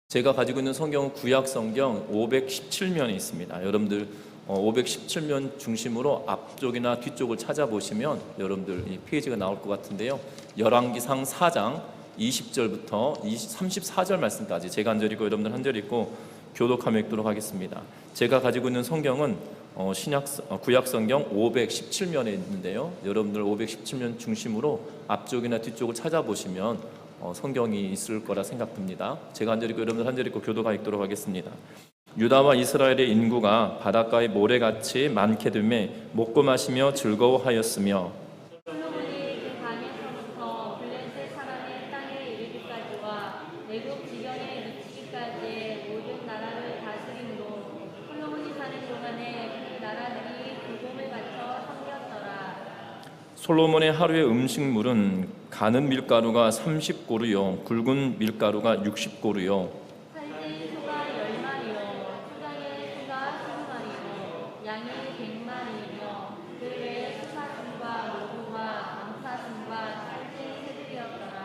제가 가지고 있는 성경은 구약 성경 517면이 있습니다. 여러분들 517면 중심으로 앞쪽이나 뒤쪽을 찾아보시면 여러분들 이 페이지가 나올 것 같은데요. 열왕기상 4장 20절부터 34절 말씀까지 제가 한 절 읽고 여러분들 한 절 읽고 교독하며 읽도록 하겠습니다. 제가 가지고 있는 성경은 구약 성경 517면에 있는데요. 여러분들 517면 중심으로 앞쪽이나 뒤쪽을 찾아보시면 성경이 있을 거라 생각됩니다. 제가 한 절 읽고 여러분들 한 절 읽고 교도가 읽도록 하겠습니다. 유다와 이스라엘의 인구가 바닷가의 모래같이 많게 되매 먹고 마시며 즐거워하였으며 솔로몬이 그 강에서부터 블레셋 사람의 땅에 이르기까지와 애굽 지경에 미치기까지의 모든 나라를 다스림으로 솔로몬이 사는 동안에 그 나라들이 불금을 바쳐 섬겼더라. 솔로몬의 하루의 음식물은 가는 밀가루가 30고루요 굵은 밀가루가 60고루요 살찐 소가 10마리요 초장의 소가 20마리요 양이 100마리이며 그 외에 수사슴과 모루와 암사슴과 살찐 새들이었더라.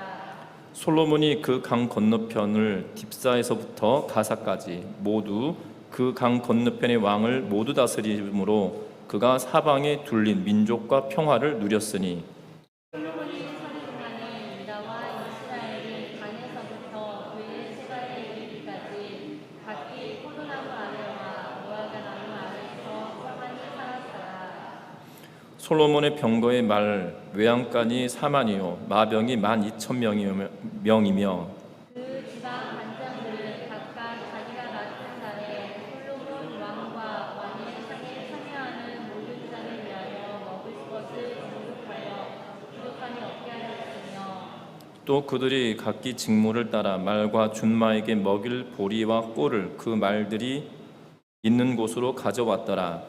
솔로몬이 그 강 건너편을 딥사에서부터 가사까지 모두 그 강 건너편의 왕을 모두 다스림으로 그가 사방에 둘린 민족과 평화를 누렸으니 솔로몬이 사는 동안에 유다와 이스라엘이 강에서부터 그의 세발에 이르기까지 각기 포도나무 아래와 무화과나무 아래에서 평안히 살았더라. 솔로몬의 병거의 말 외양간이 4만이요 마병이 12,000명이며 그 지방 관장들은 각각 자기가 맡은 달에 솔로몬 왕과 왕의 상에 참여하는 모든 자를 위하여 먹을 것을 공급하여 부족함이 없게 하였으며 또 그들이 각기 직무를 따라 말과 준마에게 먹일 보리와 꿀을 그 말들이 있는 곳으로 가져왔더라.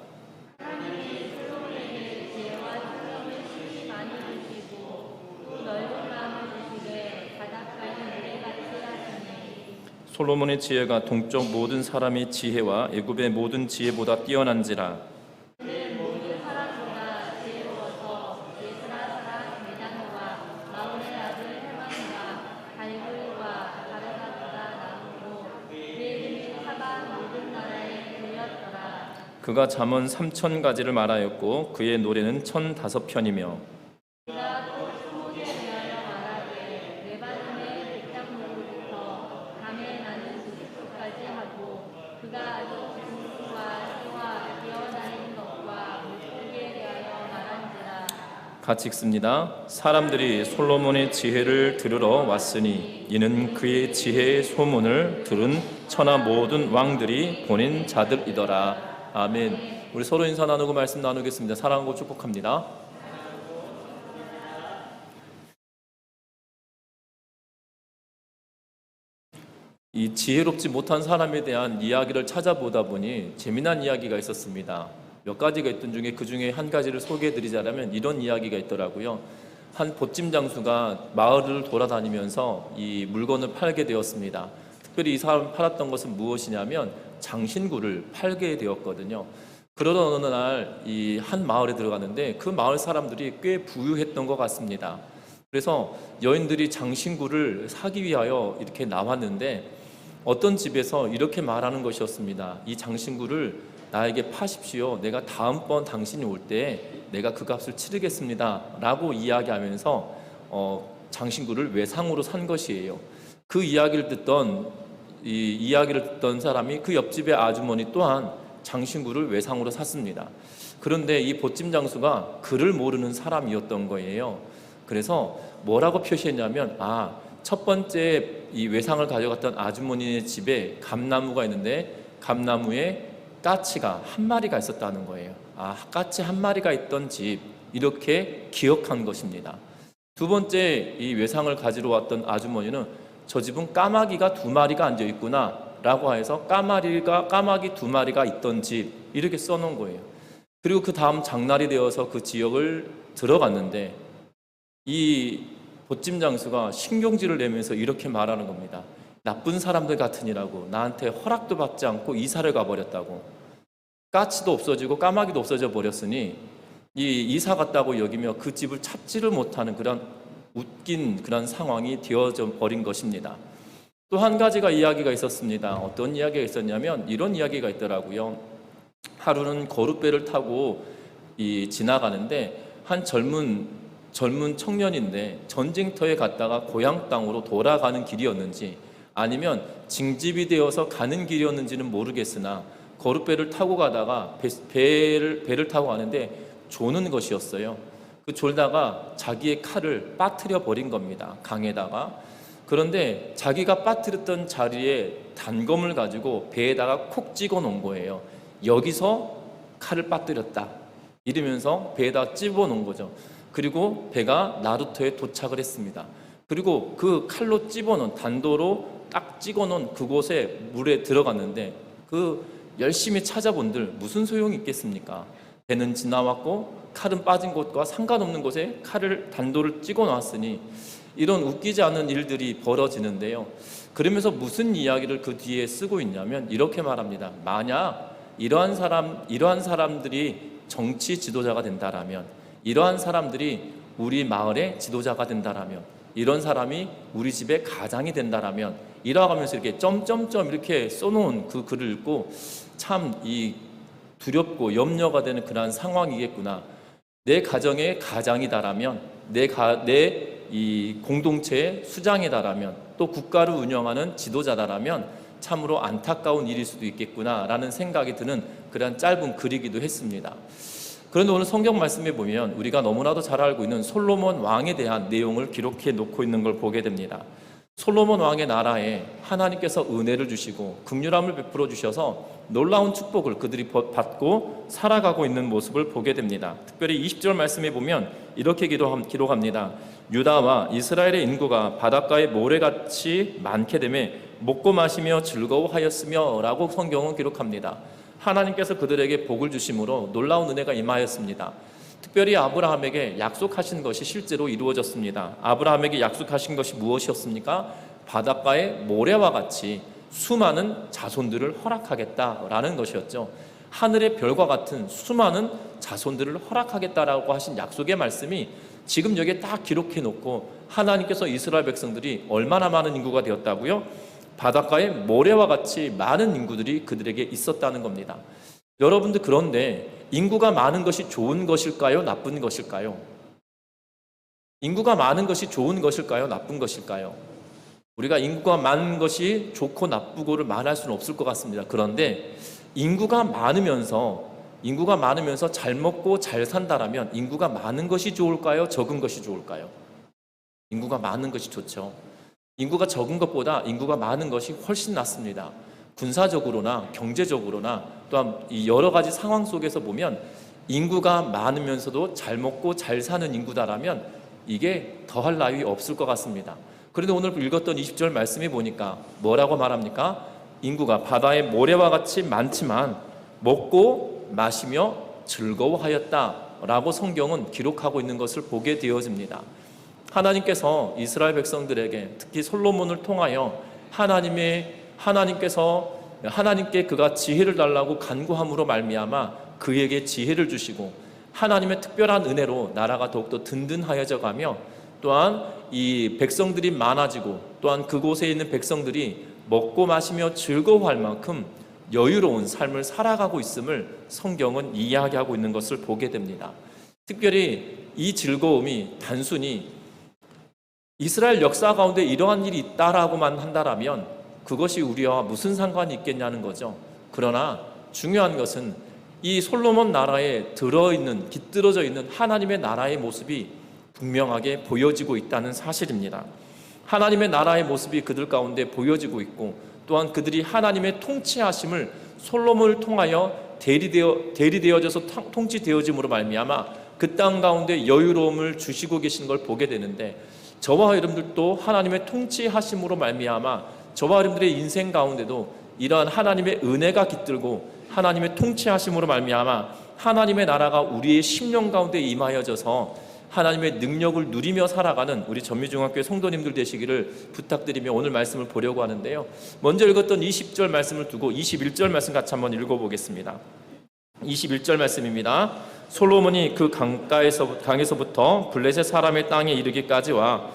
하나님이 솔로몬에게 지혜와 총명을 심히 많이 주시고 또 넓은 마음을 주시되 바닷가의 모래같이 하시니 솔로몬의 지혜가 동쪽 모든 사람의 지혜와 애굽의 모든 지혜보다 뛰어난지라. 그는 모든 사람보다 지혜로워서 예스라 사람 메단과 마온의 아들 헤만과 갈굴과 다르다보다 나누고 그의 이름이 사방 모든 나라에 들렸더라. 그가 잠언 3,000가지를 말하였고 그의 노래는 1,005편이며 그가 또 수모에 대하여 말하되 레바논의 백작목으로부터 밤에 나는 수직수까지 하고 그가 아주 짐승과 새와 기어다니는 것과 물고기에 대하여 말한지라. 같이 읽습니다. 사람들이 솔로몬의 지혜를 들으러 왔으니 이는 그의 지혜의 소문을 들은 천하 모든 왕들이 보낸 자들이더라. 아멘. 우리 서로 인사 나누고 말씀 나누겠습니다. 사랑하고 축복합니다. 이 지혜롭지 못한 사람에 대한 이야기를 찾아보다 보니 재미난 이야기가 있었습니다. 몇 가지가 있던 중에 그 중에 한 가지를 소개해 드리자면 이런 이야기가 있더라고요. 한 보찜 장수가 마을을 돌아다니면서 이 물건을 팔게 되었습니다. 특별히 이 사람 팔았던 것은 무엇이냐면 장신구를 팔게 되었거든요. 그러던 어느 날 이 한 마을에 들어갔는데 그 마을 사람들이 꽤 부유했던 것 같습니다. 그래서 여인들이 장신구를 사기 위하여 이렇게 나왔는데 어떤 집에서 이렇게 말하는 것이었습니다. 이 장신구를 나에게 파십시오. 내가 다음번 당신이 올 때 내가 그 값을 치르겠습니다. 라고 이야기하면서 장신구를 외상으로 산 것이에요. 그 이야기를 듣던 사람이 그 옆집의 아주머니 또한 장신구를 외상으로 샀습니다. 그런데 이 보찜 장수가 글을 모르는 사람이었던 거예요. 그래서 뭐라고 표시했냐면 첫 번째 이 외상을 가져갔던 아주머니의 집에 감나무가 있는데 감나무에 까치가 한 마리가 있었다는 거예요. 까치 한 마리가 있던 집, 이렇게 기억한 것입니다. 두 번째 이 외상을 가지러 왔던 아주머니는 저 집은 까마귀가 2마리가 앉아 있구나 라고 해서 까마귀 2마리가 있던 집, 이렇게 써놓은 거예요. 그리고 그 다음 장날이 되어서 그 지역을 들어갔는데 이 보찜 장수가 신경질을 내면서 이렇게 말하는 겁니다. 나쁜 사람들 같으니라고 나한테 허락도 받지 않고 이사를 가버렸다고. 까치도 없어지고 까마귀도 없어져 버렸으니 이 이사 갔다고 여기며 그 집을 찾지를 못하는 그런 웃긴 그런 상황이 되어져 버린 것입니다. 또 한 가지가 이야기가 있었습니다. 어떤 이야기가 있었냐면 이런 이야기가 있더라고요. 하루는 거룻배를 타고 지나가는데 한 젊은 청년인데 전쟁터에 갔다가 고향 땅으로 돌아가는 길이었는지 아니면 징집이 되어서 가는 길이었는지는 모르겠으나 거룻배를 타고 가다가 배를 타고 가는데 조는 것이었어요. 그 졸다가 자기의 칼을 빠뜨려 버린 겁니다. 강에다가. 그런데 자기가 빠뜨렸던 자리에 단검을 가지고 배에다가 콕 찍어 놓은 거예요. 여기서 칼을 빠뜨렸다 이러면서 배에다 찝어 놓은 거죠. 그리고 배가 나루터에 도착을 했습니다. 그리고 그 칼로 찝어 놓은, 단도로 딱 찍어 놓은 그곳에 물에 들어갔는데 그 열심히 찾아본들 무슨 소용이 있겠습니까? 배는 지나왔고 칼은 빠진 곳과 상관없는 곳에 칼을, 단도를 찍어 놨으니 이런 웃기지 않은 일들이 벌어지는데요. 그러면서 무슨 이야기를 그 뒤에 쓰고 있냐면 이렇게 말합니다. 만약 이러한 사람들이 정치 지도자가 된다라면, 이러한 사람들이 우리 마을의 지도자가 된다라면, 이런 사람이 우리 집의 가장이 된다라면, 이러하면서 이렇게 점점점 이렇게 써놓은 그 글을 읽고 참 이 두렵고 염려가 되는 그러한 상황이겠구나. 내 가정의 가장이다라면, 내 이 공동체의 수장이다라면, 또 국가를 운영하는 지도자다라면 참으로 안타까운 일일 수도 있겠구나라는 생각이 드는 그런 짧은 글이기도 했습니다. 그런데 오늘 성경 말씀에 보면 우리가 너무나도 잘 알고 있는 솔로몬 왕에 대한 내용을 기록해 놓고 있는 걸 보게 됩니다. 솔로몬 왕의 나라에 하나님께서 은혜를 주시고 긍휼함을 베풀어 주셔서 놀라운 축복을 그들이 받고 살아가고 있는 모습을 보게 됩니다. 특별히 20절 말씀에 보면 이렇게 기록합니다. 유다와 이스라엘의 인구가 바닷가의 모래같이 많게 되매 먹고 마시며 즐거워하였으며 라고 성경은 기록합니다. 하나님께서 그들에게 복을 주심으로 놀라운 은혜가 임하였습니다. 특별히 아브라함에게 약속하신 것이 실제로 이루어졌습니다. 아브라함에게 약속하신 것이 무엇이었습니까? 바닷가의 모래와 같이 수많은 자손들을 허락하겠다라는 것이었죠. 하늘의 별과 같은 수많은 자손들을 허락하겠다라고 하신 약속의 말씀이 지금 여기에 딱 기록해 놓고 하나님께서 이스라엘 백성들이 얼마나 많은 인구가 되었다고요? 바닷가의 모래와 같이 많은 인구들이 그들에게 있었다는 겁니다. 여러분들, 그런데 인구가 많은 것이 좋은 것일까요? 나쁜 것일까요? 인구가 많은 것이 좋은 것일까요? 나쁜 것일까요? 우리가 인구가 많은 것이 좋고 나쁘고를 말할 수는 없을 것 같습니다. 그런데 인구가 많으면서 잘 먹고 잘 산다라면 인구가 많은 것이 좋을까요? 적은 것이 좋을까요? 인구가 많은 것이 좋죠. 인구가 적은 것보다 인구가 많은 것이 훨씬 낫습니다. 군사적으로나 경제적으로나 또한 이 여러 가지 상황 속에서 보면 인구가 많으면서도 잘 먹고 잘 사는 인구다라면 이게 더할 나위 없을 것 같습니다. 그런데 오늘 읽었던 20절 말씀에 보니까 뭐라고 말합니까? 인구가 바다의 모래와 같이 많지만 먹고 마시며 즐거워하였다라고 성경은 기록하고 있는 것을 보게 되어집니다. 하나님께서 이스라엘 백성들에게, 특히 솔로몬을 통하여 하나님께 그가 지혜를 달라고 간구함으로 말미암아 그에게 지혜를 주시고 하나님의 특별한 은혜로 나라가 더욱더 든든하여져 가며 또한 이 백성들이 많아지고 또한 그곳에 있는 백성들이 먹고 마시며 즐거워할 만큼 여유로운 삶을 살아가고 있음을 성경은 이야기하고 있는 것을 보게 됩니다. 특별히 이 즐거움이 단순히 이스라엘 역사 가운데 이러한 일이 있다라고만 한다라면 그것이 우리와 무슨 상관이 있겠냐는 거죠. 그러나 중요한 것은 이 솔로몬 나라에 깃들어져 있는 하나님의 나라의 모습이 분명하게 보여지고 있다는 사실입니다. 하나님의 나라의 모습이 그들 가운데 보여지고 있고 또한 그들이 하나님의 통치하심을 솔로몬을 통하여 대리되어져서 통치되어짐으로 말미암아 그 땅 가운데 여유로움을 주시고 계신 걸 보게 되는데, 저와 여러분들도 하나님의 통치하심으로 말미암아 저와 여러분들의 인생 가운데도 이러한 하나님의 은혜가 깃들고 하나님의 통치하심으로 말미암아 하나님의 나라가 우리의 심령 가운데 임하여져서 하나님의 능력을 누리며 살아가는 우리 전미중학교의 성도님들 되시기를 부탁드리며 오늘 말씀을 보려고 하는데요. 먼저 읽었던 20절 말씀을 두고 21절 말씀 같이 한번 읽어보겠습니다. 21절 말씀입니다. 솔로몬이 그 강에서부터 블레셋 사람의 땅에 이르기까지와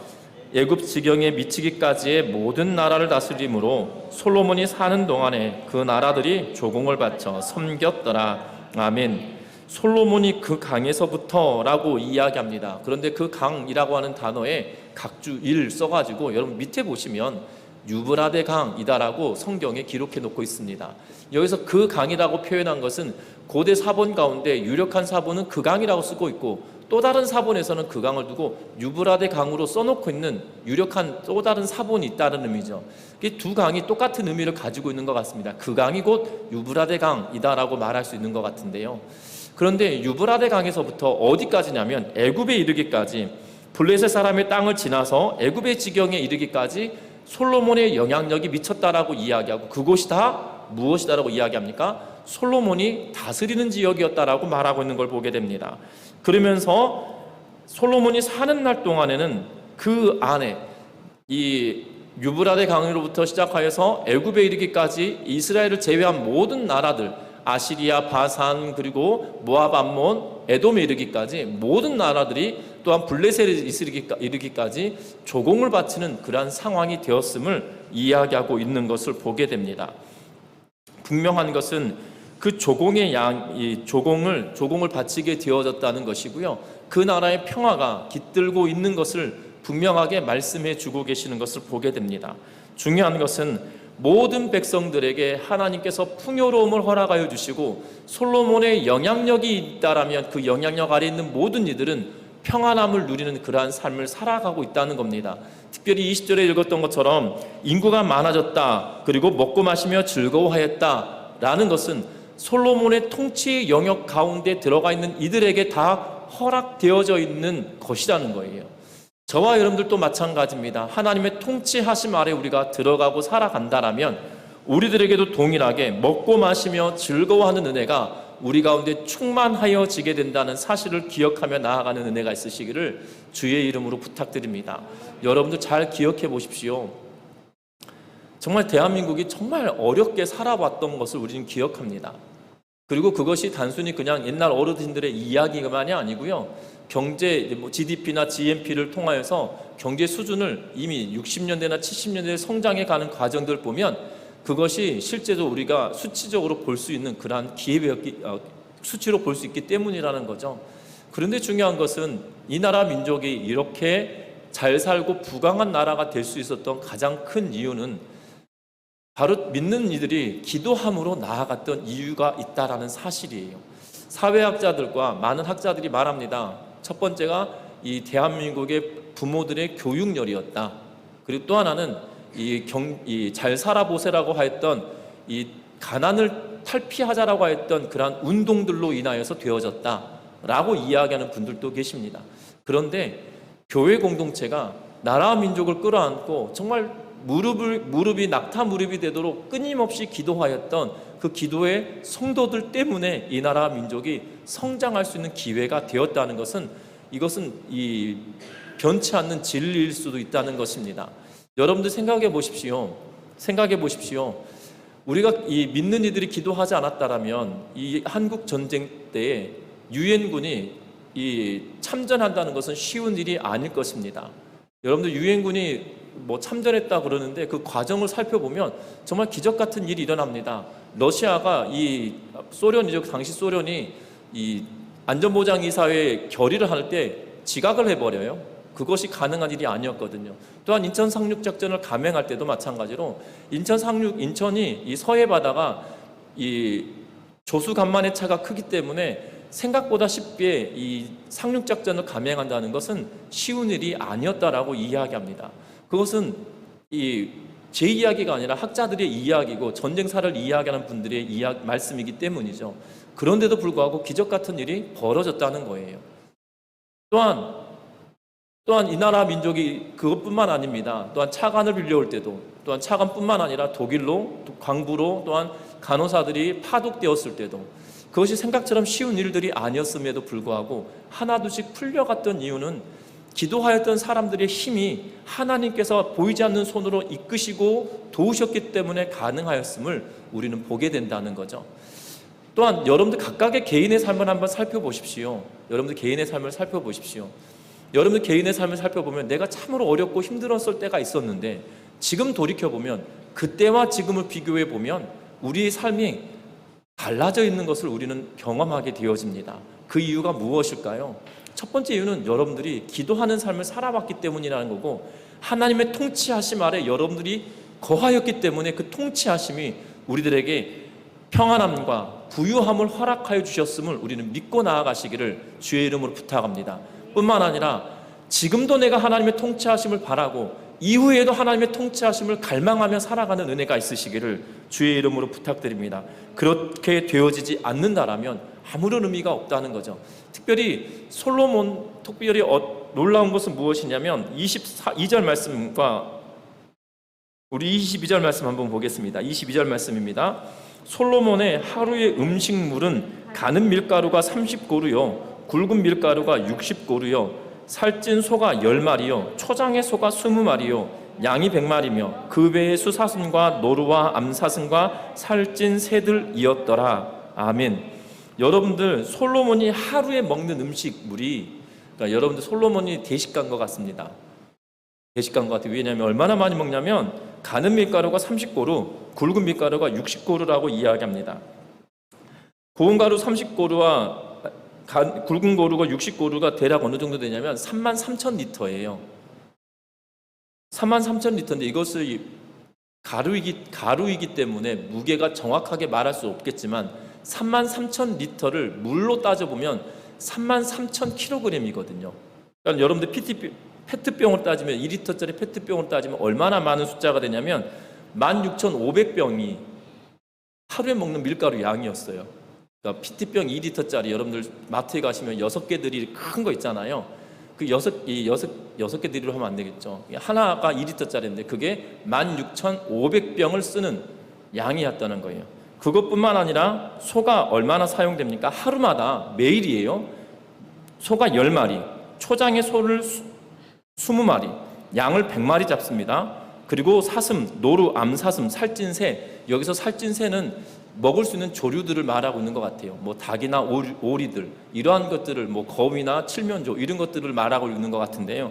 애굽 지경에 미치기까지의 모든 나라를 다스림으로 솔로몬이 사는 동안에 그 나라들이 조공을 바쳐 섬겼더라. 아멘. 솔로몬이 그 강에서부터라고 이야기합니다. 그런데 그 강이라고 하는 단어에 각주 일 써가지고 여러분 밑에 보시면 유브라데 강이다라고 성경에 기록해 놓고 있습니다. 여기서 그 강이라고 표현한 것은 고대 사본 가운데 유력한 사본은 그 강이라고 쓰고 있고, 또 다른 사본에서는 그 강을 두고 유브라데 강으로 써놓고 있는 유력한 또 다른 사본이 있다는 의미죠. 이 두 강이 똑같은 의미를 가지고 있는 것 같습니다. 그 강이 곧 유브라데 강이다라고 말할 수 있는 것 같은데요. 그런데 유브라데 강에서부터 어디까지냐면 애굽에 이르기까지, 블레셋 사람의 땅을 지나서 애굽의 지경에 이르기까지 솔로몬의 영향력이 미쳤다라고 이야기하고, 그곳이 다 무엇이다라고 이야기합니까? 솔로몬이 다스리는 지역이었다라고 말하고 있는 걸 보게 됩니다. 그러면서 솔로몬이 사는 날 동안에는 그 안에 이 유브라데 강으로부터 시작하여서 애굽에 이르기까지 이스라엘을 제외한 모든 나라들, 아시리아, 바산, 그리고 모압, 암몬, 에돔에 이르기까지 모든 나라들이, 또한 블레셋에 이르기까지 조공을 바치는 그러한 상황이 되었음을 이야기하고 있는 것을 보게 됩니다. 분명한 것은 그 조공의 조공을 바치게 되어졌다는 것이고요. 그 나라의 평화가 깃들고 있는 것을 분명하게 말씀해 주고 계시는 것을 보게 됩니다. 중요한 것은 모든 백성들에게 하나님께서 풍요로움을 허락하여 주시고 솔로몬의 영향력이 있다라면 그 영향력 아래 있는 모든 이들은 평안함을 누리는 그러한 삶을 살아가고 있다는 겁니다. 특별히 20절에 읽었던 것처럼 인구가 많아졌다, 그리고 먹고 마시며 즐거워하였다라는 것은 솔로몬의 통치의 영역 가운데 들어가 있는 이들에게 다 허락되어져 있는 것이라는 거예요. 저와 여러분들도 마찬가지입니다. 하나님의 통치하심 아래 우리가 들어가고 살아간다라면 우리들에게도 동일하게 먹고 마시며 즐거워하는 은혜가 우리 가운데 충만하여지게 된다는 사실을 기억하며 나아가는 은혜가 있으시기를 주의 이름으로 부탁드립니다. 여러분들 잘 기억해 보십시오. 정말 대한민국이 정말 어렵게 살아왔던 것을 우리는 기억합니다. 그리고 그것이 단순히 그냥 옛날 어르신들의 이야기만이 아니고요. 경제, GDP나 GNP를 통하여서 경제 수준을 이미 60년대나 70년대에 성장해 가는 과정들 보면 그것이 실제로 우리가 수치적으로 볼 수 있는 그러한 수치로 볼 수 있기 때문이라는 거죠. 그런데 중요한 것은 이 나라 민족이 이렇게 잘 살고 부강한 나라가 될 수 있었던 가장 큰 이유는 바로 믿는 이들이 기도함으로 나아갔던 이유가 있다라는 사실이에요. 사회학자들과 많은 학자들이 말합니다. 첫 번째가 이 대한민국의 부모들의 교육열이었다. 그리고 또 하나는 이 잘 살아보세라고 하였던 이 가난을 탈피하자라고 했던 그러한 운동들로 인하여서 되어졌다라고 이야기하는 분들도 계십니다. 그런데 교회 공동체가 나라와 민족을 끌어안고 정말 무릎이 낙타 무릎이 되도록 끊임없이 기도하였던 그 기도의 성도들 때문에 이 나라 민족이 성장할 수 있는 기회가 되었다는 것은, 이것은 이 변치 않는 진리일 수도 있다는 것입니다. 여러분들 생각해 보십시오. 우리가 이 믿는 이들이 기도하지 않았다라면 이 한국 전쟁 때에 유엔군이 이 참전한다는 것은 쉬운 일이 아닐 것입니다. 여러분들 유엔군이 참전했다 그러는데 그 과정을 살펴보면 정말 기적 같은 일이 일어납니다. 러시아가 이 소련이죠. 당시 소련이 이 안전보장이사회 결의를 할 때 지각을 해버려요. 그것이 가능한 일이 아니었거든요. 또한 인천 상륙작전을 감행할 때도 마찬가지로 인천이 이 서해 바다가 이 조수 간만의 차가 크기 때문에 생각보다 쉽게 이 상륙작전을 감행한다는 것은 쉬운 일이 아니었다라고 이야기합니다. 그것은 제 이야기가 아니라 학자들의 이야기고 전쟁사를 이야기하는 분들의 말씀이기 때문이죠. 그런데도 불구하고 기적 같은 일이 벌어졌다는 거예요. 또한 이 나라 민족이 그것뿐만 아닙니다. 또한 차관을 빌려올 때도, 또한 차관뿐만 아니라 독일로, 광부로, 또한 간호사들이 파독되었을 때도 그것이 생각처럼 쉬운 일들이 아니었음에도 불구하고 하나둘씩 풀려갔던 이유는 기도하였던 사람들의 힘이 하나님께서 보이지 않는 손으로 이끄시고 도우셨기 때문에 가능하였음을 우리는 보게 된다는 거죠. 또한 여러분들 각각의 개인의 삶을 한번 살펴보십시오. 여러분들 개인의 삶을 살펴보면 내가 참으로 어렵고 힘들었을 때가 있었는데 지금 돌이켜보면 그때와 지금을 비교해보면 우리의 삶이 달라져 있는 것을 우리는 경험하게 되어집니다. 그 이유가 무엇일까요? 첫 번째 이유는 여러분들이 기도하는 삶을 살아왔기 때문이라는 거고, 하나님의 통치하심 아래 여러분들이 거하였기 때문에 그 통치하심이 우리들에게 평안함과 부유함을 허락하여 주셨음을 우리는 믿고 나아가시기를 주의 이름으로 부탁합니다. 뿐만 아니라 지금도 내가 하나님의 통치하심을 바라고 이후에도 하나님의 통치하심을 갈망하며 살아가는 은혜가 있으시기를 주의 이름으로 부탁드립니다. 그렇게 되어지지 않는다라면 아무런 의미가 없다는 거죠. 특별히 솔로몬, 특별히 놀라운 것은 무엇이냐면 22절 말씀과 우리 22절 말씀 한번 보겠습니다. 22절 말씀입니다. 솔로몬의 하루의 음식물은 가는 밀가루가 30고루요 굵은 밀가루가 60고루요 살찐 소가 10마리요 초장의 소가 20마리요 양이 100마리며 그 외에 수사슴과 노루와 암사슴과 살찐 새들이었더라. 아멘. 여러분들 솔로몬이 하루에 먹는 음식물이, 그러니까 여러분들 솔로몬이 대식가인 것 같습니다. 대식가인 것 같아요. 왜냐하면 얼마나 많이 먹냐면 가는 밀가루가 30고루, 굵은 밀가루가 60고루라고 이야기합니다. 고운 가루 30고루와 굵은 고루가 60고루가 대략 어느 정도 되냐면 33,000리터예요. 33,000리터인데 이것을 가루이기 때문에 무게가 정확하게 말할 수 없겠지만 33,000리터를 물로 따져보면 33,000kg이거든요. 그러니까 여러분들 페트병을 따지면 2리터짜리 페트병을 따지면 얼마나 많은 숫자가 되냐면 16,500병이 하루에 먹는 밀가루 양이었어요. 그러니까 PT병 2리터짜리 여러분들 마트에 가시면 6개들이 큰 거 있잖아요. 그 6개들이로 하면 안 되겠죠. 하나가 2리터짜리인데 그게 16,500병을 쓰는 양이었다는 거예요. 그것뿐만 아니라 소가 얼마나 사용됩니까? 하루마다 매일이에요. 소가 10마리, 초장의 소를 20마리, 양을 100마리 잡습니다. 그리고 사슴, 노루, 암사슴, 살찐 새, 여기서 살찐 새는 먹을 수 있는 조류들을 말하고 있는 것 같아요. 뭐 닭이나 오리들, 이러한 것들을, 뭐 거위나 칠면조 이런 것들을 말하고 있는 것 같은데요.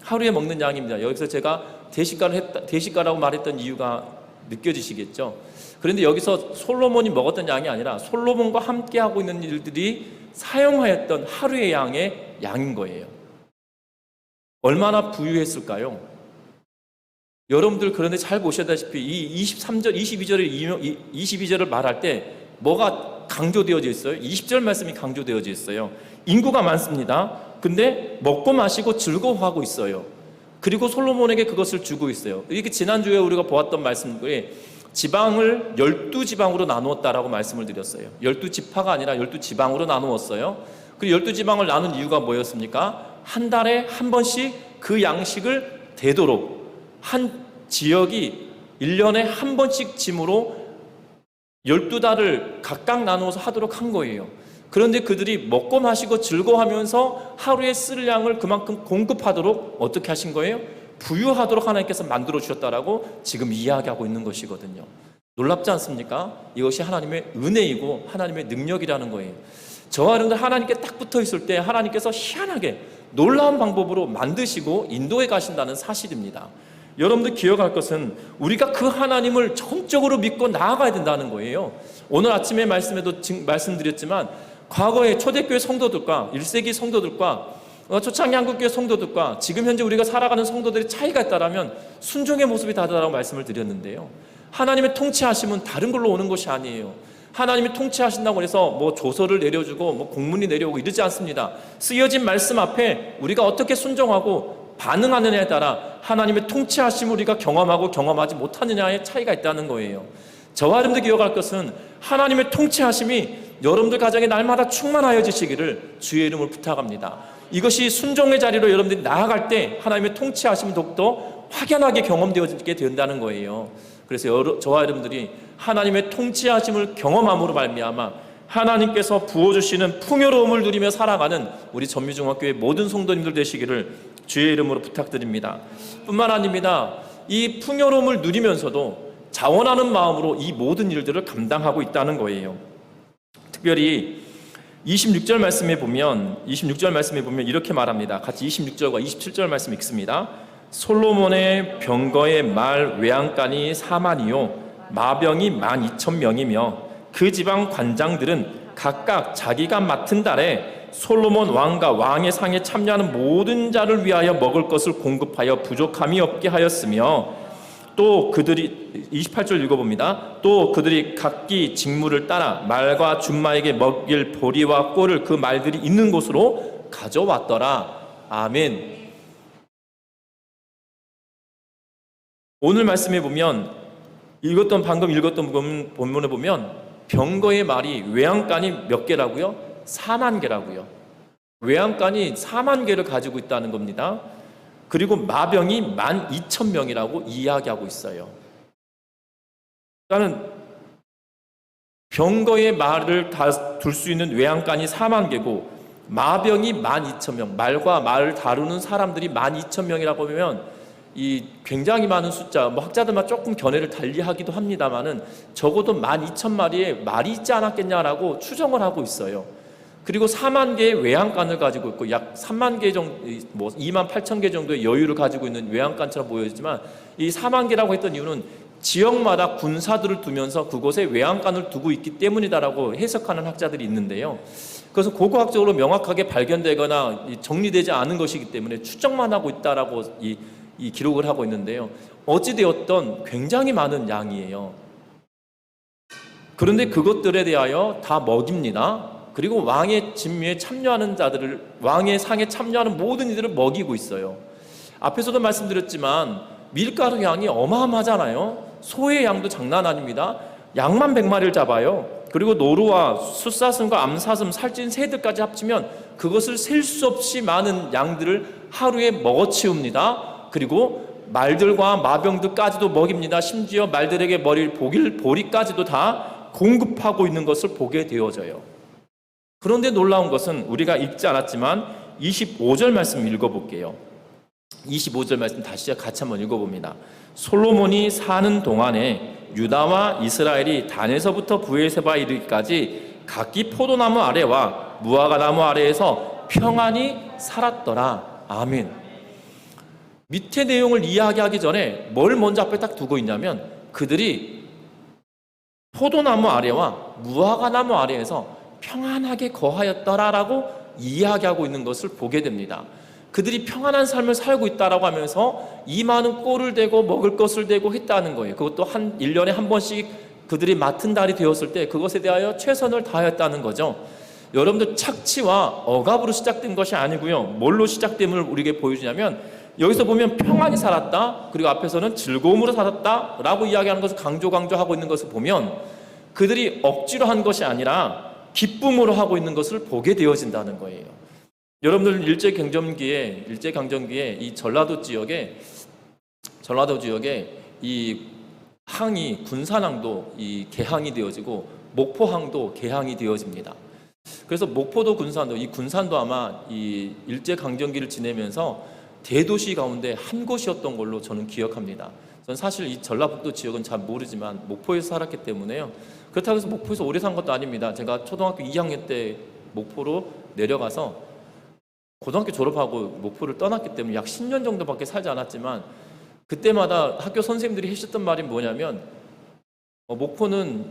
하루에 먹는 양입니다. 여기서 제가 대식가라고 말했던 이유가 느껴지시겠죠? 그런데 여기서 솔로몬이 먹었던 양이 아니라 솔로몬과 함께 하고 있는 일들이 사용하였던 하루의 양의 양인 거예요. 얼마나 부유했을까요? 여러분들 그런데 잘 보셔다시피 이 23절, 22절을 말할 때 뭐가 강조되어져 있어요? 20절 말씀이 강조되어져 있어요. 인구가 많습니다. 근데 먹고 마시고 즐거워하고 있어요. 그리고 솔로몬에게 그것을 주고 있어요. 이렇게 지난주에 우리가 보았던 말씀에 지방을 12지방으로 나누었다라고 말씀을 드렸어요. 12지파가 아니라 12지방으로 나누었어요. 그리고 12지방을 나눈 이유가 뭐였습니까? 한 달에 한 번씩 그 양식을 되도록 한 지역이 1년에 한 번씩 짐으로 12달을 각각 나누어서 하도록 한 거예요. 그런데 그들이 먹고 마시고 즐거워하면서 하루에 쓸 양을 그만큼 공급하도록 어떻게 하신 거예요? 부유하도록 하나님께서 만들어 주셨다라고 지금 이야기하고 있는 것이거든요. 놀랍지 않습니까? 이것이 하나님의 은혜이고 하나님의 능력이라는 거예요. 저와 여러분들 하나님께 딱 붙어 있을 때 하나님께서 희한하게 놀라운 방법으로 만드시고 인도해 가신다는 사실입니다. 여러분들 기억할 것은 우리가 그 하나님을 전적으로 믿고 나아가야 된다는 거예요. 오늘 아침에 말씀에도 말씀드렸지만 과거의 초대교회 성도들과 1세기 성도들과 초창기 한국교회 성도들과 지금 현재 우리가 살아가는 성도들의 차이가 있다면 순종의 모습이 다르다고 말씀을 드렸는데요. 하나님의 통치하심은 다른 걸로 오는 것이 아니에요. 하나님이 통치하신다고 해서 뭐 조서를 내려주고 뭐 공문이 내려오고 이러지 않습니다. 쓰여진 말씀 앞에 우리가 어떻게 순종하고 반응하느냐에 따라 하나님의 통치하심을 우리가 경험하고 경험하지 못하느냐의 차이가 있다는 거예요. 저와 여러분들 기억할 것은 하나님의 통치하심이 여러분들 가정에 날마다 충만하여지시기를 주의 이름으로 부탁합니다. 이것이 순종의 자리로 여러분들이 나아갈 때 하나님의 통치하심이 더욱더 확연하게 경험되어지게 된다는 거예요. 그래서 저와 여러분들이 하나님의 통치하심을 경험함으로 말미암아 하나님께서 부어주시는 풍요로움을 누리며 살아가는 우리 전미중학교의 모든 성도님들 되시기를 주의 이름으로 부탁드립니다. 뿐만 아닙니다. 이 풍요로움을 누리면서도 자원하는 마음으로 이 모든 일들을 감당하고 있다는 거예요. 특별히 26절 말씀에 보면 이렇게 말합니다. 같이 26절과 27절 말씀 읽습니다. 솔로몬의 병거의 말 외양간이 4만이요 마병이 12,000명이며 그 지방 관장들은 각각 자기가 맡은 달에 솔로몬 왕과 왕의 상에 참여하는 모든 자를 위하여 먹을 것을 공급하여 부족함이 없게 하였으며 또 그들이 28절 읽어봅니다. 또 그들이 각기 직무를 따라 말과 준마에게 먹일 보리와 꼴을 그 말들이 있는 곳으로 가져왔더라. 아멘. 오늘 말씀에 보면 방금 읽었던 본문에 보면 병거의 말이 외양간이 몇 개라고요? 4만 개라고요. 외양간이 4만 개를 가지고 있다는 겁니다. 그리고 마병이 12,000명이라고 이야기하고 있어요. 그러니까 병거의 말을 다 둘 수 있는 외양간이 4만 개고 마병이 12,000명, 말과 말을 다루는 사람들이 12,000명이라고 하면 이 굉장히 많은 숫자, 학자들만 조금 견해를 달리하기도 합니다만은 적어도 12,000마리의 말이 있지 않았겠냐라고 추정을 하고 있어요. 그리고 4만 개의 외양간을 가지고 있고 약 3만 개 정도, 2만 8천 개 정도의 여유를 가지고 있는 외양간처럼 보여지지만 이 4만 개라고 했던 이유는 지역마다 군사들을 두면서 그곳에 외양간을 두고 있기 때문이다라고 해석하는 학자들이 있는데요. 그래서 고고학적으로 명확하게 발견되거나 정리되지 않은 것이기 때문에 추정만 하고 있다라고 이 기록을 하고 있는데요. 어찌되었던 굉장히 많은 양이에요. 그런데 그것들에 대하여 다 먹입니다. 그리고 왕의 진미에 참여하는 자들을, 왕의 상에 참여하는 모든 이들을 먹이고 있어요. 앞에서도 말씀드렸지만 밀가루 양이 어마어마하잖아요. 소의 양도 장난 아닙니다. 양만 100마리를 잡아요. 그리고 노루와 숫사슴과 암사슴, 살찐 새들까지 합치면 그것을 셀 수 없이 많은 양들을 하루에 먹어치웁니다. 그리고 말들과 마병들까지도 먹입니다. 심지어 말들에게 먹일 보리까지도 다 공급하고 있는 것을 보게 되어져요. 그런데 놀라운 것은 우리가 읽지 않았지만 25절 말씀 읽어볼게요. 25절 말씀 다시 같이 한번 읽어봅니다. 솔로몬이 사는 동안에 유다와 이스라엘이 단에서부터 브에세바 이르기까지 각기 포도나무 아래와 무화과나무 아래에서 평안히 살았더라. 아멘. 밑에 내용을 이야기하기 전에 뭘 먼저 앞에 딱 두고 있냐면 그들이 포도나무 아래와 무화과나무 아래에서 평안하게 거하였더라라고 이야기하고 있는 것을 보게 됩니다. 그들이 평안한 삶을 살고 있다라고 하면서 이 많은 꼴을 대고 먹을 것을 대고 했다는 거예요. 그것도 1년에 한 번씩 그들이 맡은 달이 되었을 때 그것에 대하여 최선을 다하였다는 거죠. 여러분들 착취와 억압으로 시작된 것이 아니고요. 뭘로 시작됨을 우리에게 보여주냐면 여기서 보면 평안히 살았다. 그리고 앞에서는 즐거움으로 살았다 라고 이야기하는 것을 강조하고 있는 것을 보면 그들이 억지로 한 것이 아니라 기쁨으로 하고 있는 것을 보게 되어진다는 거예요. 여러분들 일제강점기에 이 전라도 지역에 이 항이 군산항도 이 개항이 되어지고 목포항도 개항이 되어집니다. 그래서 목포도 군산도 이 군산도 아마 이 일제강점기를 지내면서 대도시 가운데 한 곳이었던 걸로 저는 기억합니다. 저는 사실 이 전라북도 지역은 잘 모르지만 목포에서 살았기 때문에요. 그렇다고 해서 목포에서 오래 산 것도 아닙니다. 제가 초등학교 2학년 때 목포로 내려가서 고등학교 졸업하고 목포를 떠났기 때문에 약 10년 정도밖에 살지 않았지만 그때마다 학교 선생님들이 하셨던 말이 뭐냐면 목포는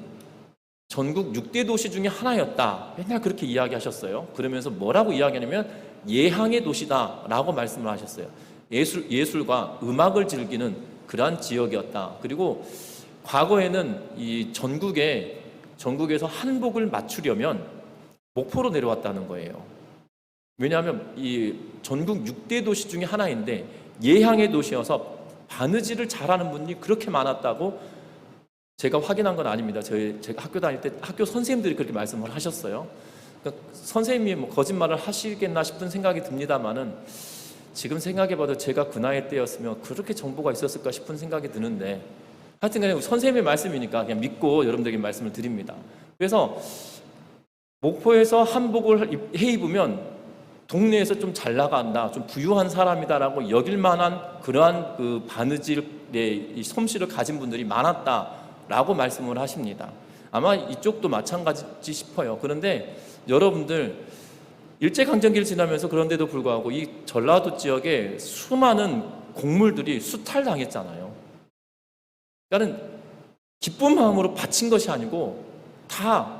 전국 6대 도시 중에 하나였다. 맨날 그렇게 이야기하셨어요. 그러면서 뭐라고 이야기하냐면 예향의 도시다라고 말씀을 하셨어요. 예술과 음악을 즐기는 그러한 지역이었다. 그리고 과거에는 이 전국에서 한복을 맞추려면 목포로 내려왔다는 거예요. 왜냐하면 이 전국 6대 도시 중에 하나인데 예향의 도시여서 바느질을 잘하는 분이 그렇게 많았다고 제가 확인한 건 아닙니다. 제가 학교 다닐 때 학교 선생님들이 그렇게 말씀을 하셨어요. 그러니까 선생님이 뭐 거짓말을 하시겠나 싶은 생각이 듭니다만은 지금 생각해봐도 제가 그 나이 때였으면 그렇게 정보가 있었을까 싶은 생각이 드는데 하여튼 간에 선생님의 말씀이니까 그냥 믿고 여러분들에게 말씀을 드립니다. 그래서 목포에서 한복을 해 입으면 동네에서 좀 잘 나간다, 좀 부유한 사람이다라고 여길 만한 그러한 그 바느질의 이 솜씨를 가진 분들이 많았다라고 말씀을 하십니다. 아마 이쪽도 마찬가지 싶어요. 그런데 여러분들 일제강점기를 지나면서 그런데도 불구하고 이 전라도 지역에 수많은 곡물들이 수탈당했잖아요. 그러니까 기쁜 마음으로 바친 것이 아니고 다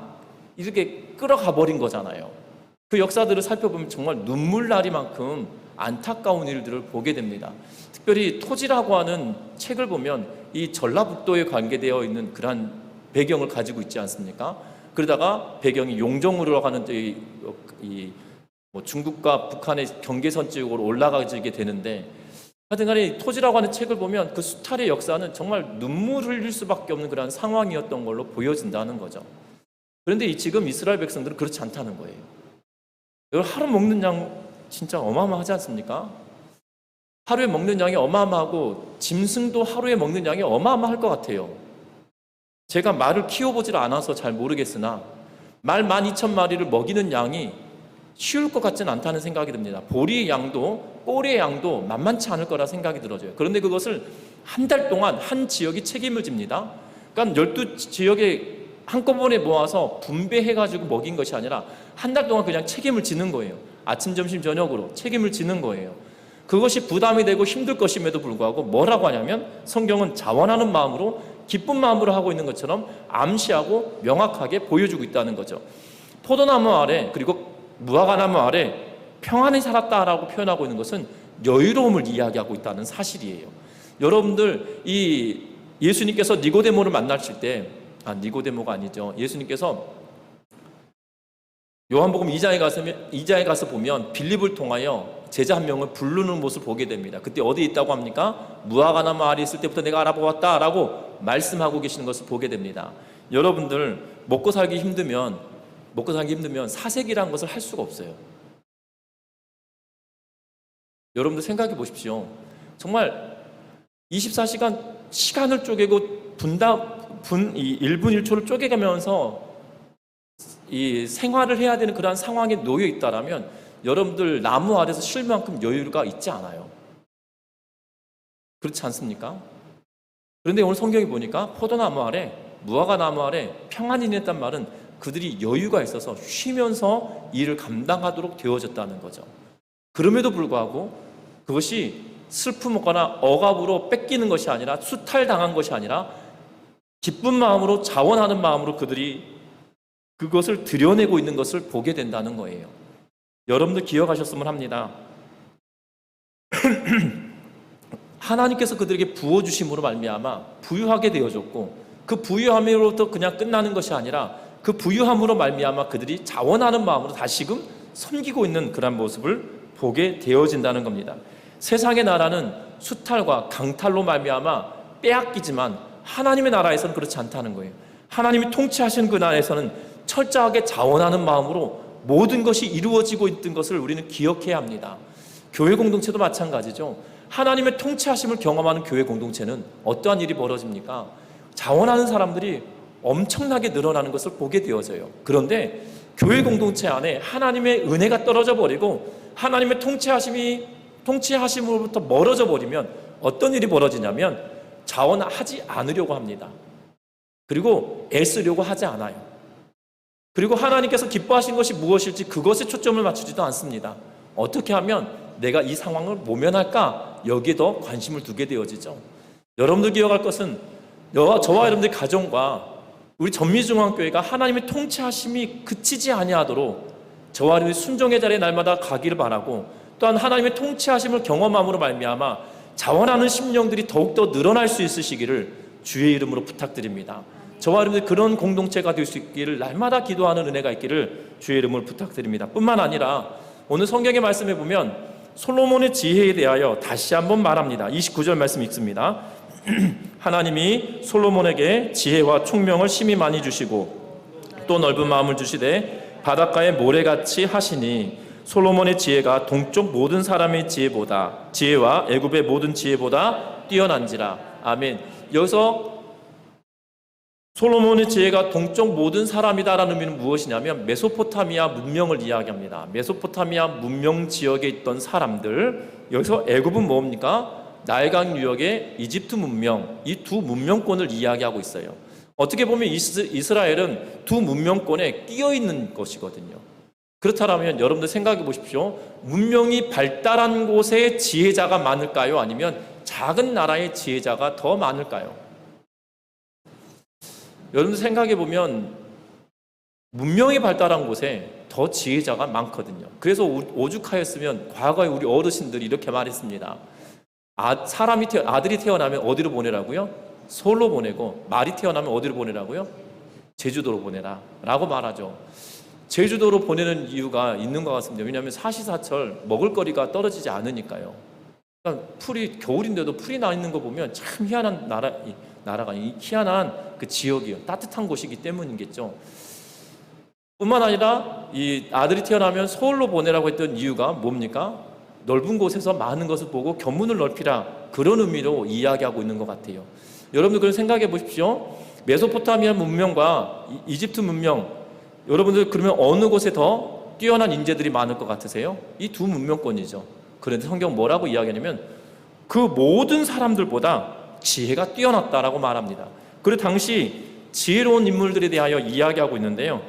이렇게 끌어가 버린 거잖아요. 그 역사들을 살펴보면 정말 눈물 나리만큼 안타까운 일들을 보게 됩니다. 특별히 토지라고 하는 책을 보면 이 전라북도에 관계되어 있는 그러한 배경을 가지고 있지 않습니까? 그러다가 배경이 용정으로 가는 뭐 중국과 북한의 경계선 지역으로 올라가게 되는데, 하여튼간에 토지라고 하는 책을 보면 그 수탈의 역사는 정말 눈물을 흘릴 수밖에 없는 그런 상황이었던 걸로 보여진다는 거죠. 그런데 지금 이스라엘 백성들은 그렇지 않다는 거예요. 여러분, 하루 먹는 양 진짜 어마어마하지 않습니까? 하루에 먹는 양이 어마어마하고 짐승도 하루에 먹는 양이 어마어마할 것 같아요. 제가 말을 키워보질 않아서 잘 모르겠으나 말 12,000마리를 먹이는 양이 쉬울 것 같지는 않다는 생각이 듭니다. 보리의 양도 꼴의 양도 만만치 않을 거라 생각이 들어져요. 그런데 그것을 한 달 동안 한 지역이 책임을 집니다. 그러니까 12지역에 한꺼번에 모아서 분배해가지고 먹인 것이 아니라 한 달 동안 그냥 책임을 지는 거예요. 아침, 점심, 저녁으로 책임을 지는 거예요. 그것이 부담이 되고 힘들 것임에도 불구하고 뭐라고 하냐면 성경은 자원하는 마음으로 기쁜 마음으로 하고 있는 것처럼 암시하고 명확하게 보여주고 있다는 거죠. 포도나무 아래 그리고 무화과나무 아래 평안히 살았다라고 표현하고 있는 것은 여유로움을 이야기하고 있다는 사실이에요. 여러분들 이 예수님께서 니고데모를 만나실 때, 니고데모가 아니죠. 예수님께서 요한복음 2장에 가서 보면 빌립을 통하여 제자 한 명을 부르는 모습을 보게 됩니다. 그때 어디에 있다고 합니까? 무화과나무 아래 있을 때부터 내가 알아보았다라고 말씀하고 계시는 것을 보게 됩니다. 여러분들 먹고 살기 힘들면 사색이라는 것을 할 수가 없어요. 여러분들 생각해 보십시오. 정말 24시간 시간을 쪼개고 이 1분 1초를 쪼개가면서 이 생활을 해야 되는 그런 상황에 놓여 있다라면 여러분들 나무 아래서 쉴 만큼 여유가 있지 않아요. 그렇지 않습니까? 그런데 오늘 성경이 보니까 포도나무 아래, 무화과나무 아래 평안히 지냈단 말은 그들이 여유가 있어서 쉬면서 일을 감당하도록 되어졌다는 거죠. 그럼에도 불구하고 그것이 슬픔거나 억압으로 뺏기는 것이 아니라 수탈당한 것이 아니라 기쁜 마음으로 자원하는 마음으로 그들이 그것을 드러내고 있는 것을 보게 된다는 거예요. 여러분들 기억하셨으면 합니다. 하나님께서 그들에게 부어주심으로 말미암아 부유하게 되어졌고, 그 부유함으로부터 그냥 끝나는 것이 아니라 그 부유함으로 말미암아 그들이 자원하는 마음으로 다시금 섬기고 있는 그런 모습을 보게 되어진다는 겁니다. 세상의 나라는 수탈과 강탈로 말미암아 빼앗기지만 하나님의 나라에서는 그렇지 않다는 거예요. 하나님이 통치하시는 그 나라에서는 철저하게 자원하는 마음으로 모든 것이 이루어지고 있던 것을 우리는 기억해야 합니다. 교회 공동체도 마찬가지죠. 하나님의 통치하심을 경험하는 교회 공동체는 어떠한 일이 벌어집니까? 자원하는 사람들이 엄청나게 늘어나는 것을 보게 되어져요. 그런데 교회 공동체 안에 하나님의 은혜가 떨어져 버리고 하나님의 통치하심으로부터 멀어져 버리면 어떤 일이 벌어지냐면 자원하지 않으려고 합니다. 그리고 애쓰려고 하지 않아요. 그리고 하나님께서 기뻐하신 것이 무엇일지 그것에 초점을 맞추지도 않습니다. 어떻게 하면 내가 이 상황을 모면할까? 여기에 더 관심을 두게 되어지죠. 여러분들 기억할 것은 저와 여러분들 가정과 우리 전미중앙교회가 하나님의 통치하심이 그치지 아니하도록 저와 여러분의 순종의 자리에 날마다 가기를 바라고, 또한 하나님의 통치하심을 경험함으로 말미암아 자원하는 심령들이 더욱더 늘어날 수 있으시기를 주의 이름으로 부탁드립니다. 저와 여러분들 그런 공동체가 될 수 있기를 날마다 기도하는 은혜가 있기를 주의 이름으로 부탁드립니다. 뿐만 아니라 오늘 성경의 말씀에 보면 솔로몬의 지혜에 대하여 다시 한번 말합니다. 29절 말씀 읽습니다. 하나님이 솔로몬에게 지혜와 총명을 심히 많이 주시고 또 넓은 마음을 주시되 바닷가의 모래같이 하시니 솔로몬의 지혜가 동쪽 모든 사람의 지혜와 애굽의 모든 지혜보다 뛰어난지라. 아멘. 여기서 솔로몬의 지혜가 동쪽 모든 사람이다라는 의미는 무엇이냐면 메소포타미아 문명을 이야기합니다. 메소포타미아 문명 지역에 있던 사람들, 여기서 애굽은 뭡니까? 나일강 유역의 이집트 문명, 이 두 문명권을 이야기하고 있어요. 어떻게 보면 이스라엘은 두 문명권에 끼어 있는 것이거든요. 그렇다면 여러분들 생각해 보십시오. 문명이 발달한 곳에 지혜자가 많을까요? 아니면 작은 나라의 지혜자가 더 많을까요? 여러분들 생각해 보면 문명이 발달한 곳에 더 지혜자가 많거든요. 그래서 오죽하였으면 과거에 우리 어르신들이 이렇게 말했습니다. 아들이 태어나면 어디로 보내라고요? 서울로 보내고, 말이 태어나면 어디로 보내라고요? 제주도로 보내라 라고 말하죠. 제주도로 보내는 이유가 있는 것 같습니다. 왜냐하면 사시사철 먹을거리가 떨어지지 않으니까요. 그러니까 겨울인데도 풀이 나 있는 거 보면 참 희한한 나라가 희한한 그 지역이요, 따뜻한 곳이기 때문이겠죠. 뿐만 아니라 이 아들이 태어나면 서울로 보내라고 했던 이유가 뭡니까? 넓은 곳에서 많은 것을 보고 견문을 넓히라, 그런 의미로 이야기하고 있는 것 같아요. 여러분들 그럼 생각해 보십시오. 메소포타미아 문명과 이집트 문명, 여러분들 그러면 어느 곳에 더 뛰어난 인재들이 많을 것 같으세요? 이 두 문명권이죠. 그런데 성경 뭐라고 이야기하냐면 그 모든 사람들보다 지혜가 뛰어났다라고 말합니다. 그리고 당시 지혜로운 인물들에 대하여 이야기하고 있는데요.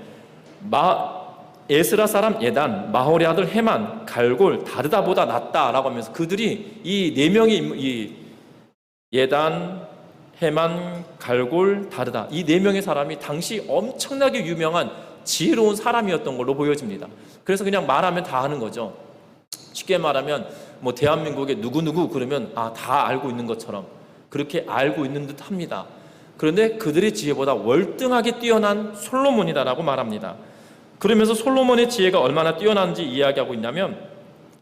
에스라 사람 예단, 마홀의 아들 헤만, 갈골, 다르다보다 낫다라고 하면서 그들이 이 네 명의 예단, 헤만, 갈골, 다르다, 이 네 명의 사람이 당시 엄청나게 유명한 지혜로운 사람이었던 걸로 보여집니다. 그래서 그냥 말하면 다 하는 거죠. 쉽게 말하면 뭐 대한민국의 누구누구 그러면 다 알고 있는 것처럼 그렇게 알고 있는 듯 합니다. 그런데 그들의 지혜보다 월등하게 뛰어난 솔로몬이다라고 말합니다. 그러면서 솔로몬의 지혜가 얼마나 뛰어난지 이야기하고 있냐면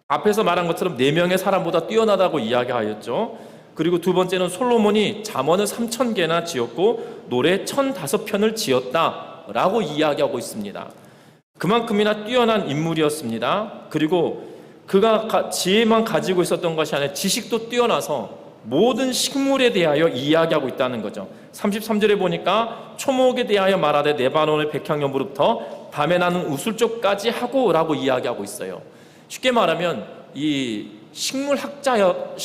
앞에서 말한 것처럼 네 명의 사람보다 뛰어나다고 이야기하였죠. 그리고 두 번째는 솔로몬이 잠언을 3,000개나 지었고 노래 1,005편을 지었다라고 이야기하고 있습니다. 그만큼이나 뛰어난 인물이었습니다. 그리고 그가 지혜만 가지고 있었던 것이 아니라 지식도 뛰어나서 모든 식물에 대하여 이야기하고 있다는 거죠. 33절에 보니까 초목에 대하여 말하되 레바논의 백향나무로부터 밤에 나는 우슬초까지 하고 라고 이야기하고 있어요. 쉽게 말하면 이 식물학자보다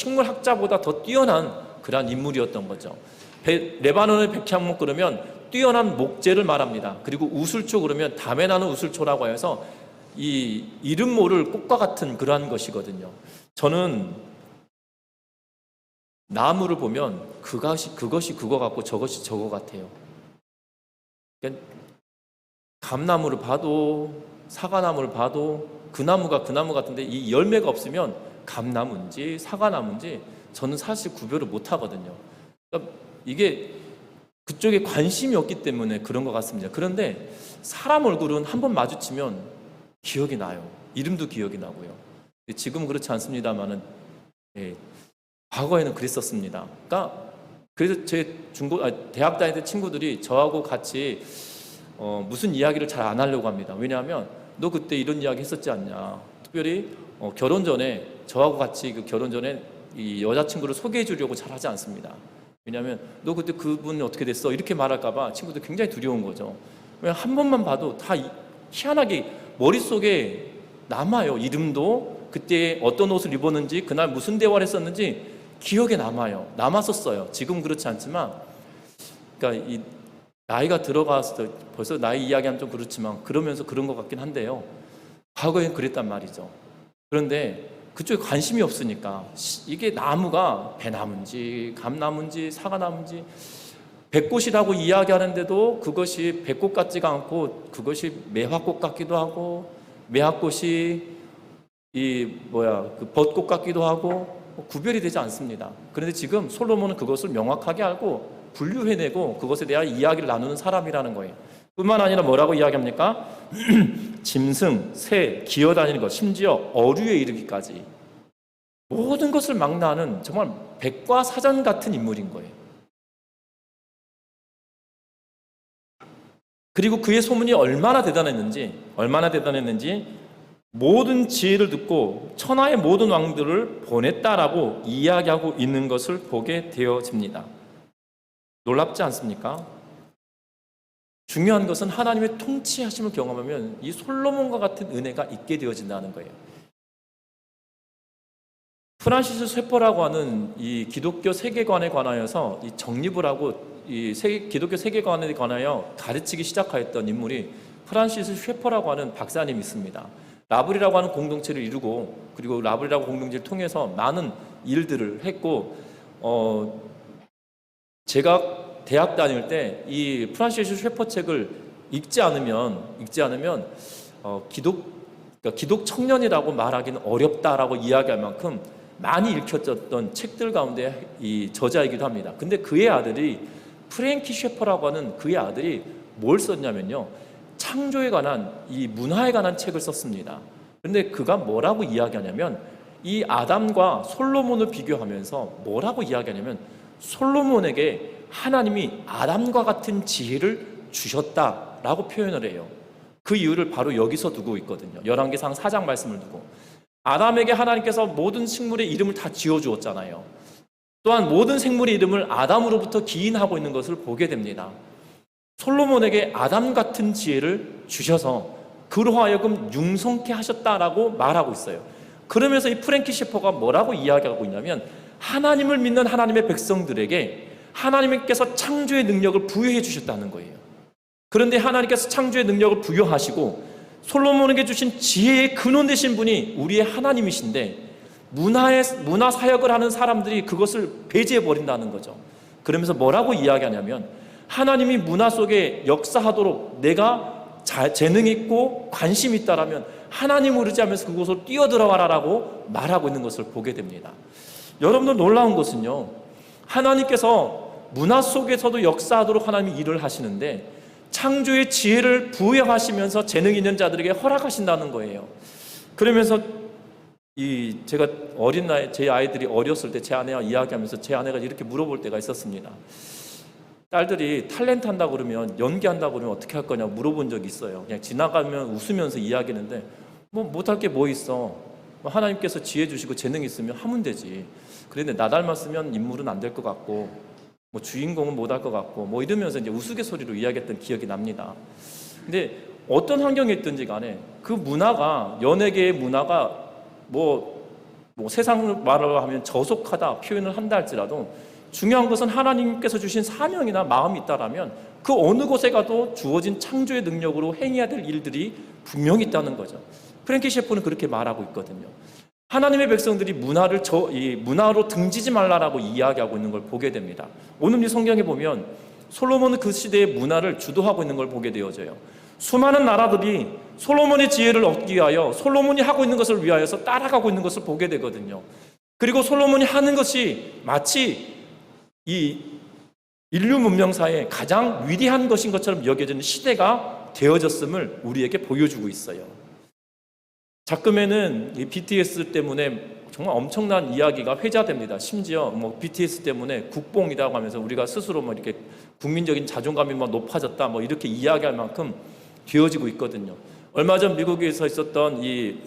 더 뛰어난 그러한 인물이었던 거죠. 레바논의 백향목 그러면 뛰어난 목재를 말합니다. 그리고 우슬초 그러면 밤에 나는 우슬초라고 해서 이 이름 모를 꽃과 같은 그러한 것이거든요. 저는 나무를 보면 그것이 그거 같고 저것이 저거 같아요. 그러니까 감나무를 봐도 사과나무를 봐도 그 나무가 그 나무 같은데 이 열매가 없으면 감나무인지 사과나무인지 저는 사실 구별을 못 하거든요. 그러니까 이게 그쪽에 관심이 없기 때문에 그런 것 같습니다. 그런데 사람 얼굴은 한번 마주치면 기억이 나요. 이름도 기억이 나고요. 지금은 그렇지 않습니다만은 과거에는 그랬었습니다. 그러니까 그래서 제 대학 다닐 때 친구들이 저하고 같이 무슨 이야기를 잘 안 하려고 합니다. 왜냐하면 너 그때 이런 이야기 했었지 않냐. 특별히 결혼 전에 저하고 같이 그 결혼 전에 이 여자친구를 소개해 주려고 잘 하지 않습니다. 왜냐하면 너 그때 그분 어떻게 됐어? 이렇게 말할까봐 친구들 굉장히 두려운 거죠. 왜냐하면 한 번만 봐도 다 희한하게 머릿속에 남아요. 이름도 그때 어떤 옷을 입었는지 그날 무슨 대화를 했었는지 기억에 남았었어요. 지금 그렇지 않지만, 그러니까 이 나이가 들어가서 벌써 나이 이야기하면 좀 그렇지만 그러면서 그런 것 같긴 한데요. 과거엔 그랬단 말이죠. 그런데 그쪽에 관심이 없으니까 이게 나무가 배나무인지 감나무인지 사과나무인지 백꽃이라고 이야기하는데도 그것이 백꽃 같지가 않고 그것이 매화꽃 같기도 하고 매화꽃이 그 벚꽃 같기도 하고 구별이 되지 않습니다. 그런데 지금 솔로몬은 그것을 명확하게 알고 분류해내고 그것에 대한 이야기를 나누는 사람이라는 거예요. 뿐만 아니라 뭐라고 이야기합니까? 짐승, 새, 기어다니는 것, 심지어 어류에 이르기까지 모든 것을 망라하는 정말 백과사전 같은 인물인 거예요. 그리고 그의 소문이 얼마나 대단했는지 모든 지혜를 듣고 천하의 모든 왕들을 보냈다라고 이야기하고 있는 것을 보게 되어집니다. 놀랍지 않습니까? 중요한 것은 하나님의 통치하심을 경험하면 이 솔로몬과 같은 은혜가 있게 되어진다는 거예요. 프란시스 쇠퍼라고 하는 이 기독교 세계관에 관하여서 이 정립을 하고 기독교 세계관에 관하여 가르치기 시작하였던 인물이 프란시스 셰퍼라고 하는 박사님이 있습니다. 라블이라고 하는 공동체를 이루고, 그리고 라블이라고 공동체를 통해서 많은 일들을 했고, 제가 대학 다닐 때 이 프란시스 셰퍼 책을 읽지 않으면 기독 청년이라고 말하기는 어렵다라고 이야기할 만큼 많이 읽혔던 책들 가운데 이 저자이기도 합니다. 근데 그의 아들이 프랭키 셰퍼라고 하는 그의 아들이 뭘 썼냐면요, 창조에 관한, 이 문화에 관한 책을 썼습니다. 그런데 그가 뭐라고 이야기하냐면, 이 아담과 솔로몬을 비교하면서 뭐라고 이야기하냐면, 솔로몬에게 하나님이 아담과 같은 지혜를 주셨다라고 표현을 해요. 그 이유를 바로 여기서 두고 있거든요. 열왕기상 4장 말씀을 두고, 아담에게 하나님께서 모든 식물의 이름을 다 지어주었잖아요. 또한 모든 생물의 이름을 아담으로부터 기인하고 있는 것을 보게 됩니다. 솔로몬에게 아담 같은 지혜를 주셔서 그로 하여금 융성케 하셨다라고 말하고 있어요. 그러면서 이 프랭키 셰퍼가 뭐라고 이야기하고 있냐면, 하나님을 믿는 하나님의 백성들에게 하나님께서 창조의 능력을 부여해 주셨다는 거예요. 그런데 하나님께서 창조의 능력을 부여하시고 솔로몬에게 주신 지혜의 근원 되신 분이 우리의 하나님이신데, 문화 사역을 하는 사람들이 그것을 배제해 버린다는 거죠. 그러면서 뭐라고 이야기하냐면, 하나님이 문화 속에 역사하도록 내가 재능 있고 관심 있다라면 하나님을 의지하면서 그곳으로 뛰어들어와라라고 말하고 있는 것을 보게 됩니다. 여러분들, 놀라운 것은요, 하나님께서 문화 속에서도 역사하도록 하나님이 일을 하시는데 창조의 지혜를 부여하시면서 재능 있는 자들에게 허락하신다는 거예요. 그러면서 제가 어린 나이, 제 아이들이 어렸을 때 제 아내와 이야기하면서 제 아내가 이렇게 물어볼 때가 있었습니다. 딸들이 탤런트 한다고 그러면, 연기한다고 그러면 어떻게 할 거냐고 물어본 적이 있어요. 그냥 지나가면 웃으면서 이야기하는데, 뭐 못할 게 뭐 있어, 하나님께서 지혜 주시고 재능 있으면 하면 되지. 그런데 나 닮았으면 인물은 안 될 것 같고, 뭐 주인공은 못 할 것 같고, 뭐 이러면서 이제 우스갯소리로 이야기했던 기억이 납니다. 근데 어떤 환경에 있든지 간에 그 문화가, 연예계의 문화가 뭐 세상 말로 하면 저속하다 표현을 한다 할지라도, 중요한 것은 하나님께서 주신 사명이나 마음이 있다라면 그 어느 곳에 가도 주어진 창조의 능력으로 행해야 될 일들이 분명히 있다는 거죠. 프랭키 셰퍼는 그렇게 말하고 있거든요. 하나님의 백성들이 문화로 등지지 말라라고 이야기하고 있는 걸 보게 됩니다. 오늘 이 성경에 보면 솔로몬은 그 시대의 문화를 주도하고 있는 걸 보게 되어져요. 수많은 나라들이 솔로몬의 지혜를 얻기 위하여, 솔로몬이 하고 있는 것을 위하여서 따라가고 있는 것을 보게 되거든요. 그리고 솔로몬이 하는 것이 마치 이 인류 문명사의 가장 위대한 것인 것처럼 여겨지는 시대가 되어졌음을 우리에게 보여주고 있어요. 자금에는 이 BTS 때문에 정말 엄청난 이야기가 회자됩니다. 심지어 BTS 때문에 국뽕이라고 하면서 우리가 스스로 이렇게 국민적인 자존감이 높아졌다 이렇게 이야기할 만큼 되어지고 있거든요. 얼마 전 미국에서 있었던 이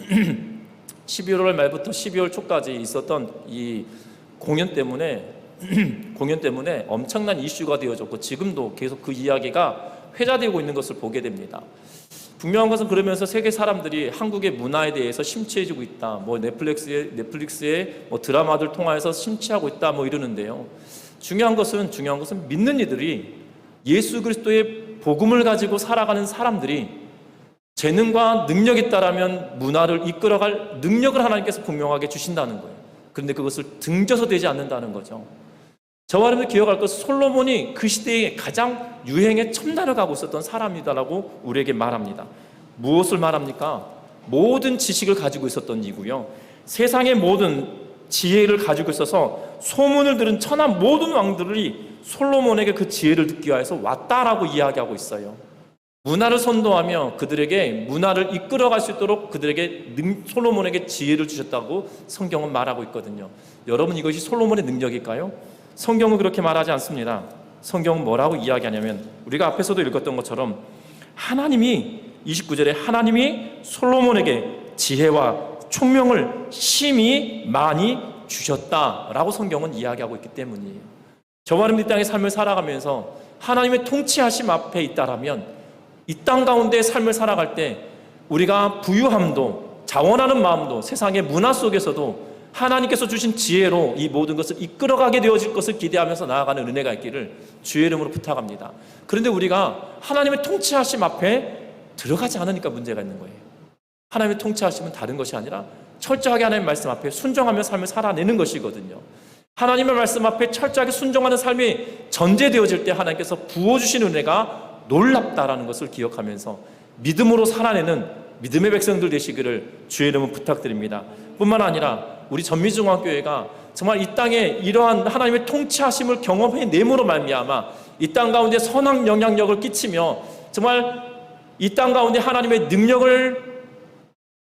11월 말부터 12월 초까지 있었던 이 공연 때문에 엄청난 이슈가 되어졌고, 지금도 계속 그 이야기가 회자되고 있는 것을 보게 됩니다. 분명한 것은, 그러면서 세계 사람들이 한국의 문화에 대해서 심취해지고 있다, 넷플릭스의 드라마들 통해서 심취하고 있다 이러는데요. 중요한 것은 믿는 이들이, 예수 그리스도의 복음을 가지고 살아가는 사람들이 재능과 능력이 있다라면 문화를 이끌어갈 능력을 하나님께서 분명하게 주신다는 거예요. 그런데 그것을 등져서 되지 않는다는 거죠. 저와 여러분이 기억할 것은, 솔로몬이 그 시대에 가장 유행의 첨단을 가고 있었던 사람이다라고 우리에게 말합니다. 무엇을 말합니까? 모든 지식을 가지고 있었던 이고요, 세상의 모든 지혜를 가지고 있어서 소문을 들은 천하 모든 왕들이 솔로몬에게 그 지혜를 듣기 위해서 왔다라고 이야기하고 있어요. 문화를 선도하며 그들에게 문화를 이끌어갈 수 있도록 그들에게 솔로몬에게 지혜를 주셨다고 성경은 말하고 있거든요. 여러분, 이것이 솔로몬의 능력일까요? 성경은 그렇게 말하지 않습니다. 성경은 뭐라고 이야기하냐면, 우리가 앞에서도 읽었던 것처럼 하나님이 29절에 하나님이 솔로몬에게 지혜와 총명을 심히 많이 주셨다라고 성경은 이야기하고 있기 때문이에요. 저와 여러분, 이 땅의 삶을 살아가면서 하나님의 통치하심 앞에 있다라면, 이 땅 가운데 삶을 살아갈 때 우리가 부유함도, 자원하는 마음도, 세상의 문화 속에서도 하나님께서 주신 지혜로 이 모든 것을 이끌어가게 되어질 것을 기대하면서 나아가는 은혜가 있기를 주의 이름으로 부탁합니다. 그런데 우리가 하나님의 통치하심 앞에 들어가지 않으니까 문제가 있는 거예요. 하나님의 통치하심은 다른 것이 아니라 철저하게 하나님의 말씀 앞에 순종하며 삶을 살아내는 것이거든요. 하나님의 말씀 앞에 철저하게 순종하는 삶이 전제되어질 때 하나님께서 부어주신 은혜가 놀랍다라는 것을 기억하면서 믿음으로 살아내는 믿음의 백성들 되시기를 주의 이름으로 부탁드립니다. 뿐만 아니라 우리 전미중앙교회가 정말 이 땅에 이러한 하나님의 통치하심을 경험해내므로 말미암아 이 땅 가운데 선한 영향력을 끼치며 정말 이 땅 가운데 하나님의 능력을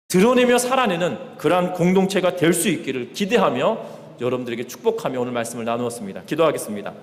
드러내며 살아내는 그러한 공동체가 될 수 있기를 기대하며 여러분들에게 축복하며 오늘 말씀을 나누었습니다. 기도하겠습니다.